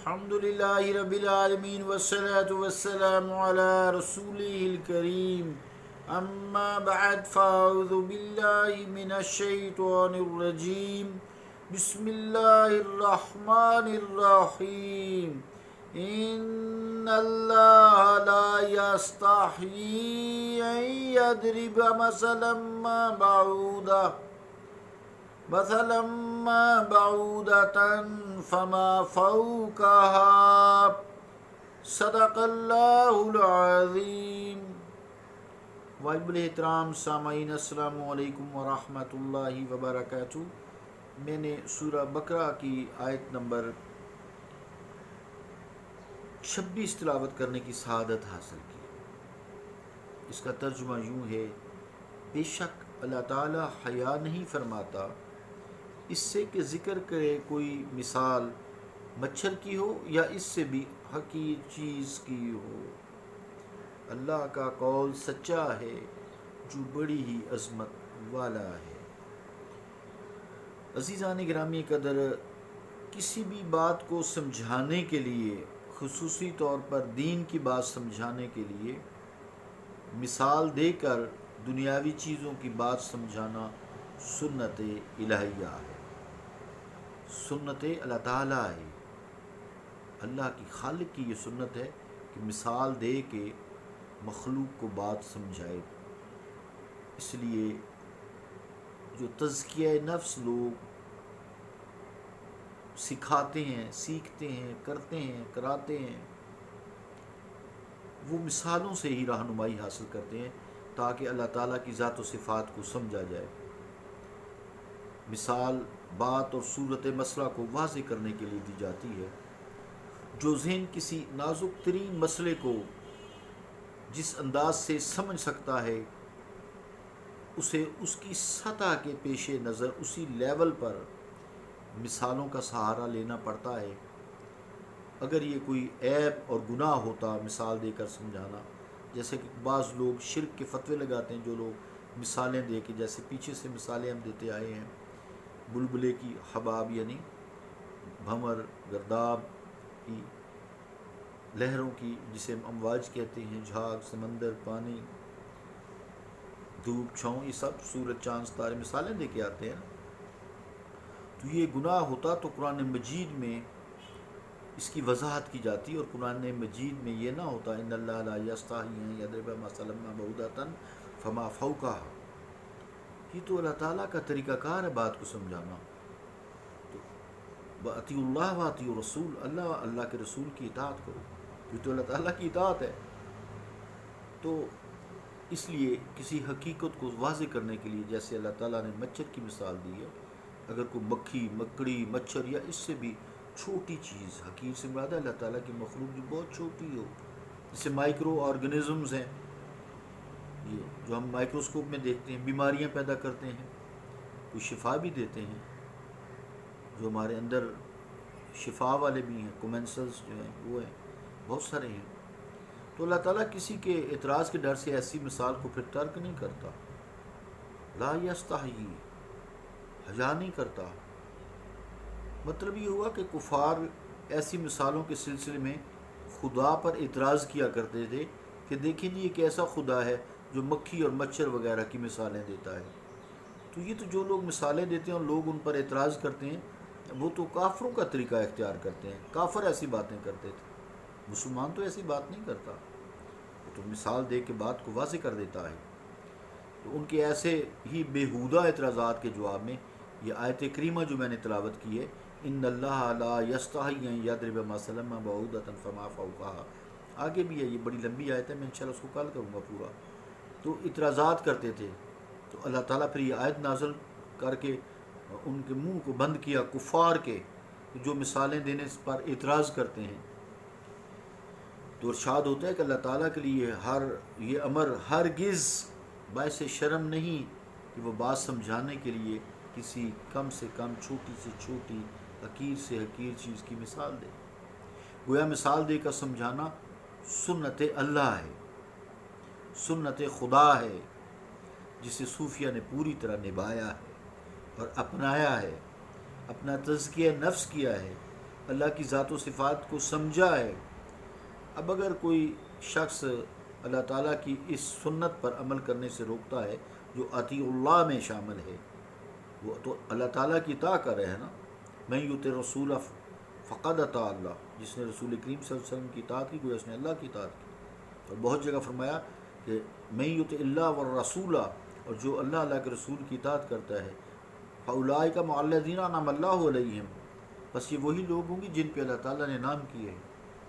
الحمد للہ رب العالمین والصلاة والسلام علی رسولہ الکریم اما بعد فاعوذ باللہ من الشیطان الرجیم بسم اللہ الرحمن الرحیم ان اللہ لا یستحیی ان یضرب مثلا ما بعودة فما فوقها صدق اللہ العظیم۔ واجب الاحترام سامعین، السلام علیکم ورحمۃ اللہ وبرکاتہ۔ میں نے سورہ بقرہ کی آیت نمبر 26 تلاوت کرنے کی سعادت حاصل کی۔ اس کا ترجمہ یوں ہے: بے شک اللہ تعالیٰ حیا نہیں فرماتا اس سے کہ ذکر کرے کوئی مثال مچھر کی ہو یا اس سے بھی حقیر چیز کی ہو۔ اللہ کا قول سچا ہے جو بڑی ہی عظمت والا ہے۔ عزیزان گرامی قدر، کسی بھی بات کو سمجھانے کے لیے، خصوصی طور پر دین کی بات سمجھانے کے لیے، مثال دے کر دنیاوی چیزوں کی بات سمجھانا سنت الہیہ ہے، سنت اللہ تعالیٰ ہے۔ اللہ کی خالق کی یہ سنت ہے کہ مثال دے کے مخلوق کو بات سمجھائے۔ اس لیے جو تزکیہ نفس لوگ سکھاتے ہیں، سیکھتے ہیں، کرتے ہیں، کراتے ہیں، وہ مثالوں سے ہی رہنمائی حاصل کرتے ہیں تاکہ اللہ تعالیٰ کی ذات و صفات کو سمجھا جائے۔ مثال بات اور صورت مسئلہ کو واضح کرنے کے لیے دی جاتی ہے۔ جو ذہن کسی نازک ترین مسئلے کو جس انداز سے سمجھ سکتا ہے، اسے اس کی سطح کے پیش نظر اسی لیول پر مثالوں کا سہارا لینا پڑتا ہے۔ اگر یہ کوئی عیب اور گناہ ہوتا مثال دے کر سمجھانا، جیسے کہ بعض لوگ شرک کے فتوے لگاتے ہیں، جو لوگ مثالیں دے کے، جیسے پیچھے سے مثالیں ہم دیتے آئے ہیں، بلبلے کی حباب یعنی بھنور، گرداب کی، لہروں کی جسے ہم امواج کہتے ہیں، جھاگ، سمندر، پانی، دھوپ، چھاؤں، یہ سب سورج، چاند، ستارے مثالیں دے کے آتے ہیں۔ تو یہ گناہ ہوتا تو قرآن مجید میں اس کی وضاحت کی جاتی، اور قرآن مجید میں یہ نہ ہوتا ان اللہ لا یستحیی ان یضرب مثلا ما بعودۃ فما فوقها۔ یہ تو اللہ تعالیٰ کا طریقہ کار ہے بات کو سمجھانا۔ تو وَأَطِیعُوا اللَّهَ وَأَطِیعُوا الرَّسُولَ، اللہ کے رسول کی اطاعت کرو، یہ تو اللہ تعالیٰ کی اطاعت ہے۔ تو اس لیے کسی حقیقت کو واضح کرنے کے لیے، جیسے اللہ تعالیٰ نے مچھر کی مثال دی ہے، اگر کوئی مکھی، مکڑی، مچھر یا اس سے بھی چھوٹی چیز، حقیر سے مراد ہے اللہ تعالیٰ کی مخلوق جو بہت چھوٹی ہو، جیسے مائکرو آرگنزمز ہیں، یہ جو ہم مائکروسکوپ میں دیکھتے ہیں، بیماریاں پیدا کرتے ہیں، کوئی شفا بھی دیتے ہیں، جو ہمارے اندر شفا والے بھی ہیں، کومنسلز جو ہیں وہ ہیں، بہت سارے ہیں۔ تو اللہ تعالیٰ کسی کے اعتراض کے ڈر سے ایسی مثال کو پھر ترک نہیں کرتا، لا یستحیی، حیا نہیں کرتا۔ مطلب یہ ہوا کہ کفار ایسی مثالوں کے سلسلے میں خدا پر اعتراض کیا کرتے تھے کہ دیکھیں جی ایک ایسا خدا ہے جو مکھی اور مچھر وغیرہ کی مثالیں دیتا ہے۔ تو یہ تو جو لوگ مثالیں دیتے ہیں اور لوگ ان پر اعتراض کرتے ہیں، وہ تو کافروں کا طریقہ اختیار کرتے ہیں۔ کافر ایسی باتیں کرتے تھے، مسلمان تو ایسی بات نہیں کرتا، وہ تو مثال دے کے بات کو واضح کر دیتا ہے۔ تو ان کے ایسے ہی بیہودہ اعتراضات کے جواب میں یہ آیت کریمہ جو میں نے تلاوت کی ہے، ان اللہ لا یستحیی ان یضرب مثلا ما بعودۃ فما فوقها، آگے بھی ہے، یہ بڑی لمبی آیت ہے، میں انشاءاللہ اس کو کل کروں گا پورا۔ تو اعتراضات کرتے تھے، تو اللہ تعالیٰ پھر یہ آیت نازل کر کے ان کے منہ کو بند کیا، کفار کے جو مثالیں دینے پر اعتراض کرتے ہیں۔ تو ارشاد ہوتا ہے کہ اللہ تعالیٰ کے لیے یہ امر ہرگز باعث شرم نہیں کہ وہ بات سمجھانے کے لیے کسی کم سے کم، چھوٹی سے چھوٹی، حقیر سے حقیر چیز کی مثال دے۔ گویا مثال دے کر سمجھانا سنت اللہ ہے، سنت خدا ہے، جسے صوفیہ نے پوری طرح نبھایا ہے اور اپنایا ہے، اپنا تزکیہ نفس کیا ہے اللہ کی ذات و صفات کو سمجھا ہے۔ اب اگر کوئی شخص اللہ تعالیٰ کی اس سنت پر عمل کرنے سے روکتا ہے جو اطیع اللہ میں شامل ہے، وہ تو اللہ تعالیٰ کی اطاع کر رہے ہیں نا۔ من یطع رسول فقد اطاع اللہ، جس نے رسول کریم صلی اللہ علیہ وسلم کی اطاعت کی گویا اس نے اللہ کی اطاعت کی۔ اور بہت جگہ فرمایا کہ من یطع اللہ والرسول، اور جو اللہ کے رسول کی اطاعت کرتا ہے، فاولئک مع الذین انعم اللہ علیہم، بس یہ وہی لوگ ہوں گے جن پہ اللہ تعالیٰ نے انعام کیے ہیں۔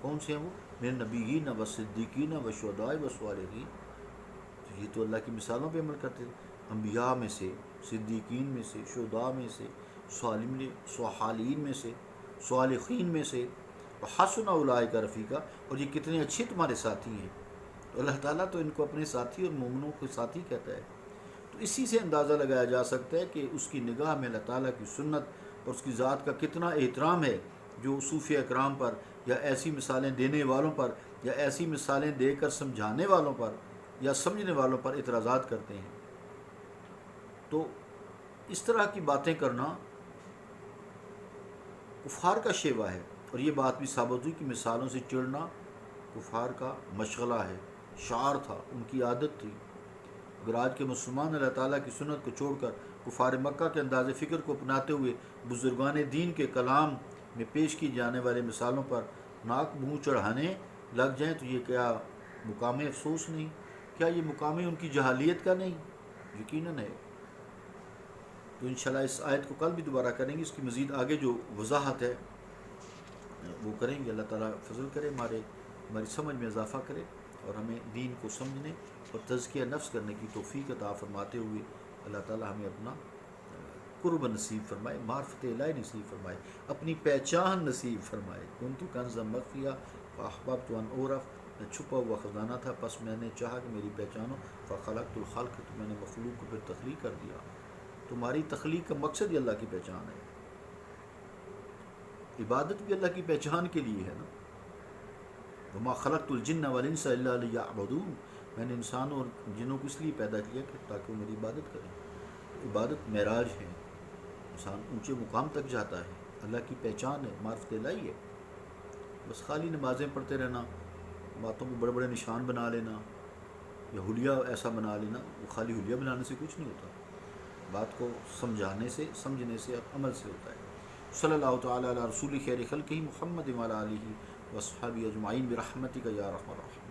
کون سے ہیں وہ؟ من النبیین والصدیقین والشہداء والصالحین۔ تو یہ تو اللہ کی مثالوں پہ عمل کرتے تھے، انبیاء میں سے، صدیقین میں سے، شہداء میں سے، صالحین میں سے، صالحین میں سے، وحسن اولئک رفیقا، اور یہ کتنے اچھے تمہارے ساتھی ہیں۔ تو اللہ تعالیٰ تو ان کو اپنے ساتھی اور مومنوں کے ساتھی کہتا ہے۔ تو اسی سے اندازہ لگایا جا سکتا ہے کہ اس کی نگاہ میں اللہ تعالیٰ کی سنت اور اس کی ذات کا کتنا احترام ہے، جو صوفیہ اکرام پر یا ایسی مثالیں دینے والوں پر یا ایسی مثالیں دے کر سمجھانے والوں پر یا سمجھنے والوں پر اعتراضات کرتے ہیں۔ تو اس طرح کی باتیں کرنا کفار کا شیوہ ہے، اور یہ بات بھی ثابت ہوئی کہ مثالوں سے چڑھنا کفار کا مشغلہ ہے، شعار تھا، ان کی عادت تھی۔ اگر آج کے مسلمان اللہ تعالیٰ کی سنت کو چھوڑ کر کفار مکہ کے انداز فکر کو اپناتے ہوئے بزرگان دین کے کلام میں پیش کی جانے والے مثالوں پر ناک منہ چڑھانے لگ جائیں تو یہ کیا مقام افسوس نہیں؟ کیا یہ مقام ان کی جہالیت کا نہیں؟ یقیناً ہے۔ تو انشاءاللہ اس آیت کو کل بھی دوبارہ کریں گے، اس کی مزید آگے جو وضاحت ہے وہ کریں گے۔ اللہ تعالیٰ فضل کرے، ہماری سمجھ میں اضافہ کرے، اور ہمیں دین کو سمجھنے اور تزکیہ نفس کرنے کی توفیق عطا فرماتے ہوئے اللہ تعالیٰ ہمیں اپنا قرب نصیب فرمائے، معرفت الہی نصیب فرمائے، اپنی پہچان نصیب فرمائے۔ کنت کنزا مخفیہ فاحببت ان اعرف، میں چھپا ہوا خزانہ تھا، پس میں نے چاہا کہ میری پہچانو، فخلقت الخلق، تو میں نے مخلوق کو پھر تخلیق کر دیا۔ تمہاری تخلیق کا مقصد ہی اللہ کی پہچان ہے، عبادت بھی اللہ کی پہچان کے لیے ہے نا۔ وما خلقت الجن والانس الا لیعبدون، میں نے انسانوں اور جنوں کو اس لیے پیدا کیا کہ تاکہ وہ میری عبادت کریں۔ عبادت معراج ہے، انسان اونچے مقام تک جاتا ہے، اللہ کی پہچان ہے، معرفت الہی ہے۔ بس خالی نمازیں پڑھتے رہنا، باتوں کو بڑے بڑے نشان بنا لینا یا حلیہ ایسا بنا لینا، وہ خالی حلیہ بنانے سے کچھ نہیں ہوتا، بات کو سمجھانے سے، سمجھنے سے اور عمل سے ہوتا ہے۔ صلی اللہ تعالیٰ علی رسول خیر خلقہ محمد وعلی آلہ وصحبہ اجمعین برحمتک یا ارحم الراحمین۔